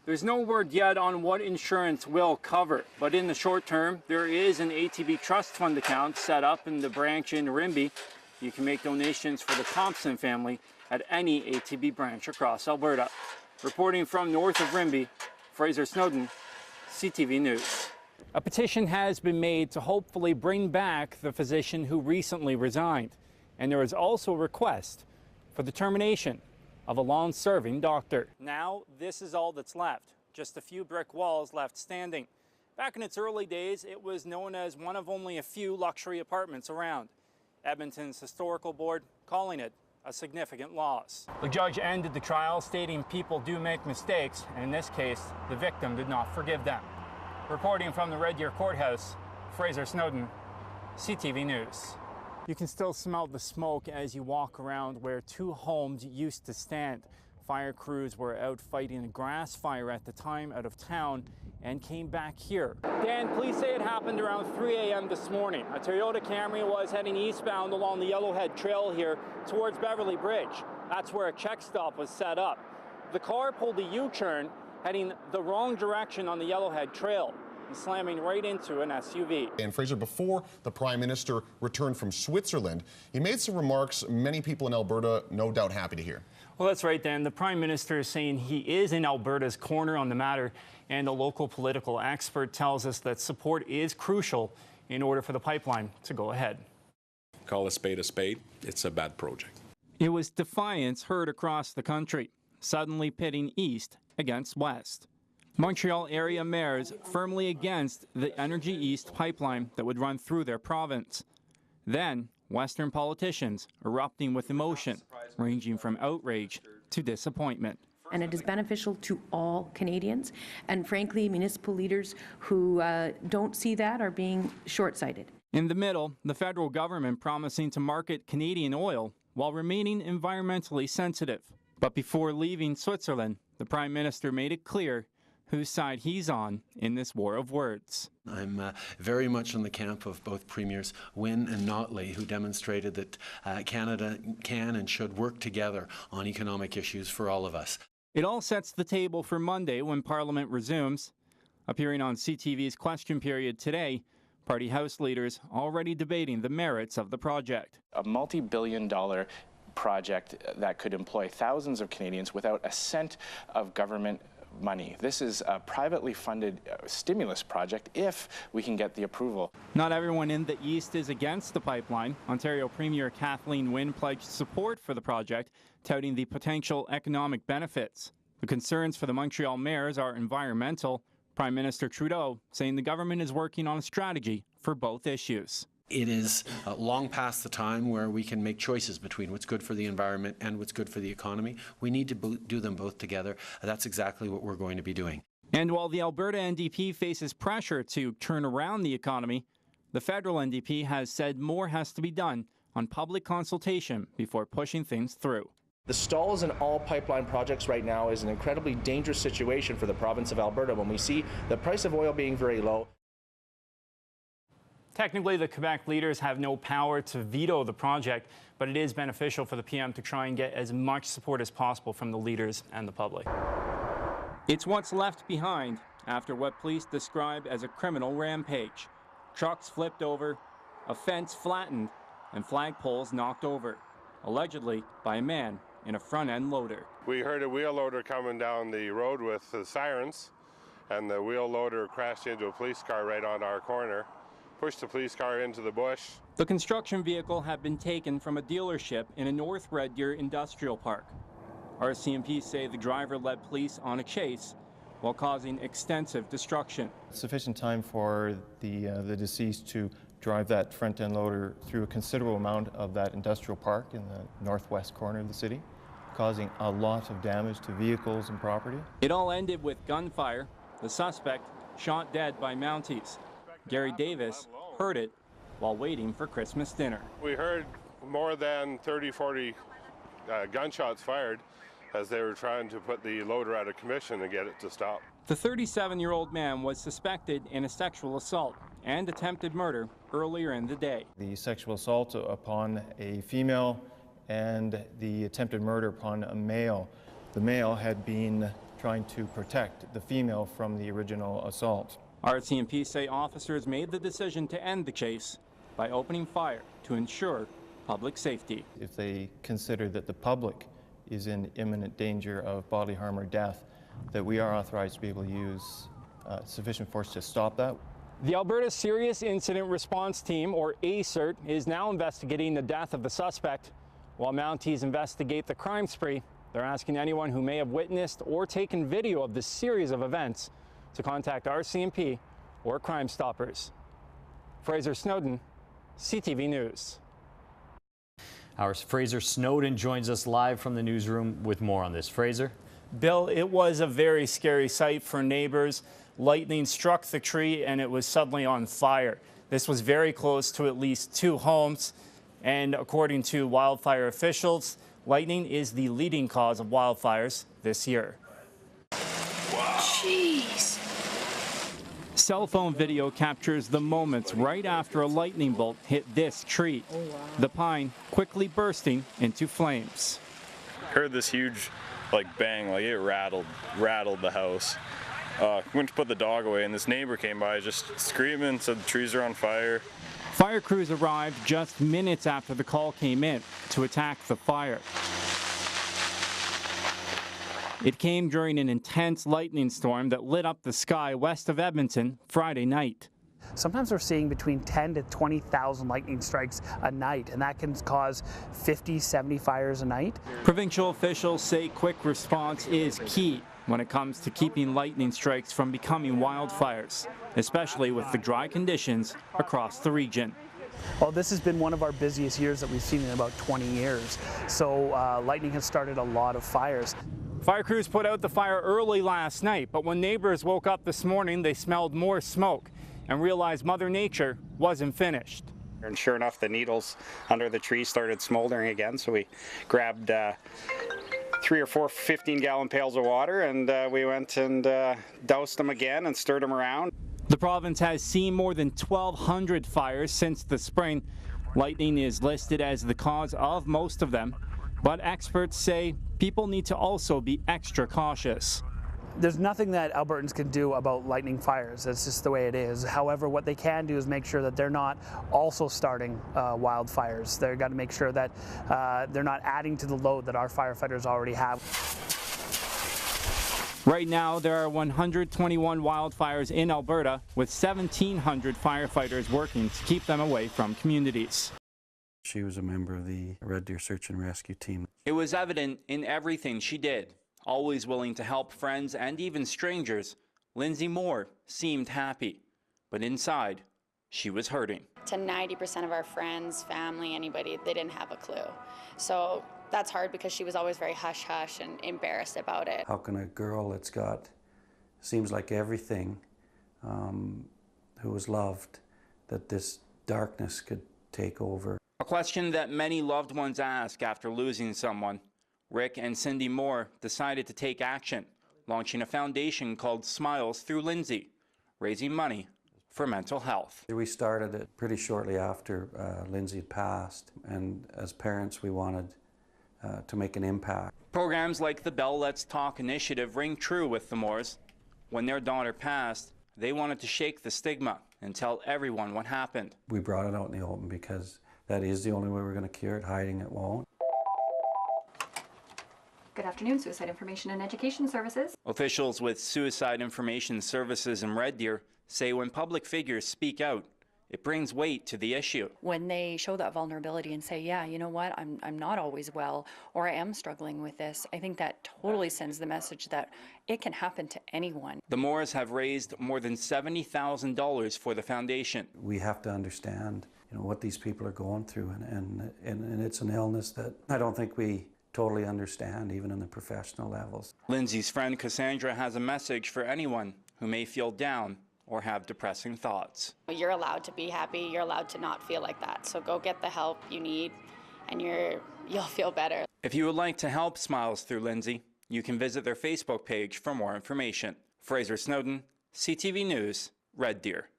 There's no word yet on what insurance will cover, but in the short term, there is an ATB trust fund account set up in the branch in Rimbey. You can make donations for the Thompson family at any ATB branch across Alberta. Reporting from north of Rimbey, Frazer Snowdon, CTV News. A petition has been made to hopefully bring back the physician who recently resigned. And there is also a request for the termination of a long-serving doctor. Now, this is all that's left. Just a few brick walls left standing. Back in its early days, it was known as one of only a few luxury apartments around. Edmonton's historical board calling it a significant loss. The judge ended the trial, stating people do make mistakes, and in this case, the victim did not forgive them. Reporting from the Red Deer Courthouse, Frazer Snowdon, CTV News. You can still smell the smoke as you walk around where two homes used to stand. Fire crews were out fighting a grass fire at the time out of town and came back here. Dan, police say it happened around 3 a.m. this morning. A Toyota Camry was heading eastbound along the Yellowhead Trail here towards Beverly Bridge. That's where a check stop was set up. The car pulled a U-turn heading the wrong direction on the Yellowhead Trail, slamming right into an SUV. And Fraser, before the Prime Minister returned from Switzerland, he made some remarks many people in Alberta no doubt happy to hear. Well, that's right, Dan. The Prime Minister is saying he is in Alberta's corner on the matter, and a local political expert tells us that support is crucial in order for the pipeline to go ahead. Call a spade, it's a bad project. It was defiance heard across the country, suddenly pitting east against west. Montreal area mayors firmly against the Energy East pipeline that would run through their province. Then, Western politicians erupting with emotion, ranging from outrage to disappointment. And it is beneficial to all Canadians. And frankly, municipal leaders who don't see that are being short-sighted. In the middle, the federal government promising to market Canadian oil while remaining environmentally sensitive. But before leaving Switzerland, the Prime Minister made it clear whose side he's on in this war of words. I'm very much in the camp of both Premiers Wynne and Notley, who demonstrated that Canada can and should work together on economic issues for all of us. It all sets the table for Monday when Parliament resumes. Appearing on CTV's Question Period today, party House leaders already debating the merits of the project. A multi-billion-dollar project that could employ thousands of Canadians without a cent of government money. This is a privately funded stimulus project if we can get the approval. Not everyone in the East is against the pipeline. Ontario Premier Kathleen Wynne pledged support for the project, touting the potential economic benefits. The concerns for the Montreal mayors are environmental. Prime Minister Trudeau saying the government is working on a strategy for both issues. It is long past the time where we can make choices between what's good for the environment and what's good for the economy. We need to do them both together. That's exactly what we're going to be doing. And while the Alberta NDP faces pressure to turn around the economy, the federal NDP has said more has to be done on public consultation before pushing things through. The stalls in all pipeline projects right now is an incredibly dangerous situation for the province of Alberta when we see the price of oil being very low. Technically, the Quebec leaders have no power to veto the project, but it is beneficial for the PM to try and get as much support as possible from the leaders and the public. It's what's left behind after what police describe as a criminal rampage. Trucks flipped over, a fence flattened, and flagpoles knocked over, allegedly by a man in a front-end loader. We heard a wheel loader coming down the road with the sirens, and the wheel loader crashed into a police car right on our corner. Pushed the police car into the bush. The construction vehicle had been taken from a dealership in a North Red Deer industrial park. RCMP say the driver led police on a chase while causing extensive destruction. Sufficient time for the deceased to drive that front-end loader through a considerable amount of that industrial park in the northwest corner of the city, causing a lot of damage to vehicles and property. It all ended with gunfire. The suspect shot dead by Mounties. Gary Davis heard it while waiting for Christmas dinner. We heard more than 30, 40 gunshots fired as they were trying to put the loader out of commission and get it to stop. The 37-year-old man was suspected in a sexual assault and attempted murder earlier in the day. The sexual assault upon a female and the attempted murder upon a male. The male had been trying to protect the female from the original assault. RCMP say officers made the decision to end the chase by opening fire to ensure public safety. If they consider that the public is in imminent danger of bodily harm or death, that we are authorized to be able to use sufficient force to stop that. The Alberta Serious Incident Response Team, or ASIRT, is now investigating the death of the suspect. While Mounties investigate the crime spree, they're asking anyone who may have witnessed or taken video of this series of events to contact RCMP or Crime Stoppers. Frazer Snowdon, CTV News. Our Frazer Snowdon joins us live from the newsroom with more on this. Frazer? Bill, it was a very scary sight for neighbors. Lightning struck the tree and it was suddenly on fire. This was very close to at least 2 homes. And according to wildfire officials, lightning is the leading cause of wildfires this year. Jeez. Cell phone video captures the moments right after a lightning bolt hit this tree. The pine quickly bursting into flames. Heard this huge bang, it rattled the house. Went to put the dog away and this neighbor came by just screaming, said the trees are on fire. Fire crews arrived just minutes after the call came in to attack the fire. It came during an intense lightning storm that lit up the sky west of Edmonton Friday night. Sometimes we're seeing between 10 to 20,000 lightning strikes a night, and that can cause 50, 70 fires a night. Provincial officials say quick response is key when it comes to keeping lightning strikes from becoming wildfires, especially with the dry conditions across the region. Well, this has been one of our busiest years that we've seen in about 20 years. So lightning has started a lot of fires. Fire crews put out the fire early last night, but when neighbors woke up this morning, they smelled more smoke and realized Mother Nature wasn't finished. And sure enough, the needles under the tree started smoldering again, so we grabbed 3 or 4 15-gallon pails of water and we went and doused them again and stirred them around. The province has seen more than 1,200 fires since the spring. Lightning is listed as the cause of most of them, but experts say people need to also be extra cautious. There's nothing that Albertans can do about lightning fires. That's just the way it is. However, what they can do is make sure that they're not also starting wildfires. They've got to make sure that they're not adding to the load that our firefighters already have. Right now, there are 121 wildfires in Alberta, with 1,700 firefighters working to keep them away from communities. She was a member of the Red Deer Search and Rescue Team. It was evident in everything she did. Always willing to help friends and even strangers, Lindsay Moore seemed happy, but inside, she was hurting. To 90% of our friends, family, anybody, they didn't have a clue. So that's hard because she was always very hush-hush and embarrassed about it. How can a girl that's got, seems like everything, who was loved, that this darkness could take over? A question that many loved ones ask after losing someone. Rick and Cindy Moore decided to take action, launching a foundation called Smiles Through Lindsay, raising money for mental health. We started it pretty shortly after Lindsay had passed, and as parents we wanted to make an impact. Programs like the Bell Let's Talk initiative ring true with the Moores. When their daughter passed, they wanted to shake the stigma and tell everyone what happened. We brought it out in the open because that is the only way we're going to cure it. Hiding it won't. Good afternoon, Suicide Information and Education Services. Officials with Suicide Information Services in Red Deer say when public figures speak out, it brings weight to the issue. When they show that vulnerability and say, yeah, you know what, I'm not always well, or I am struggling with this, I think that totally sends the message that it can happen to anyone. The Moores have raised more than $70,000 for the foundation. We have to understand, what these people are going through, and it's an illness that I don't think we totally understand, even in the professional levels. Lindsay's friend Cassandra has a message for anyone who may feel down or have depressing thoughts. You're allowed to be happy. You're allowed to not feel like that. So go get the help you need, and you'll feel better. If you would like to help Smiles Through Lindsay, you can visit their Facebook page for more information. Frazer Snowdon, CTV News, Red Deer.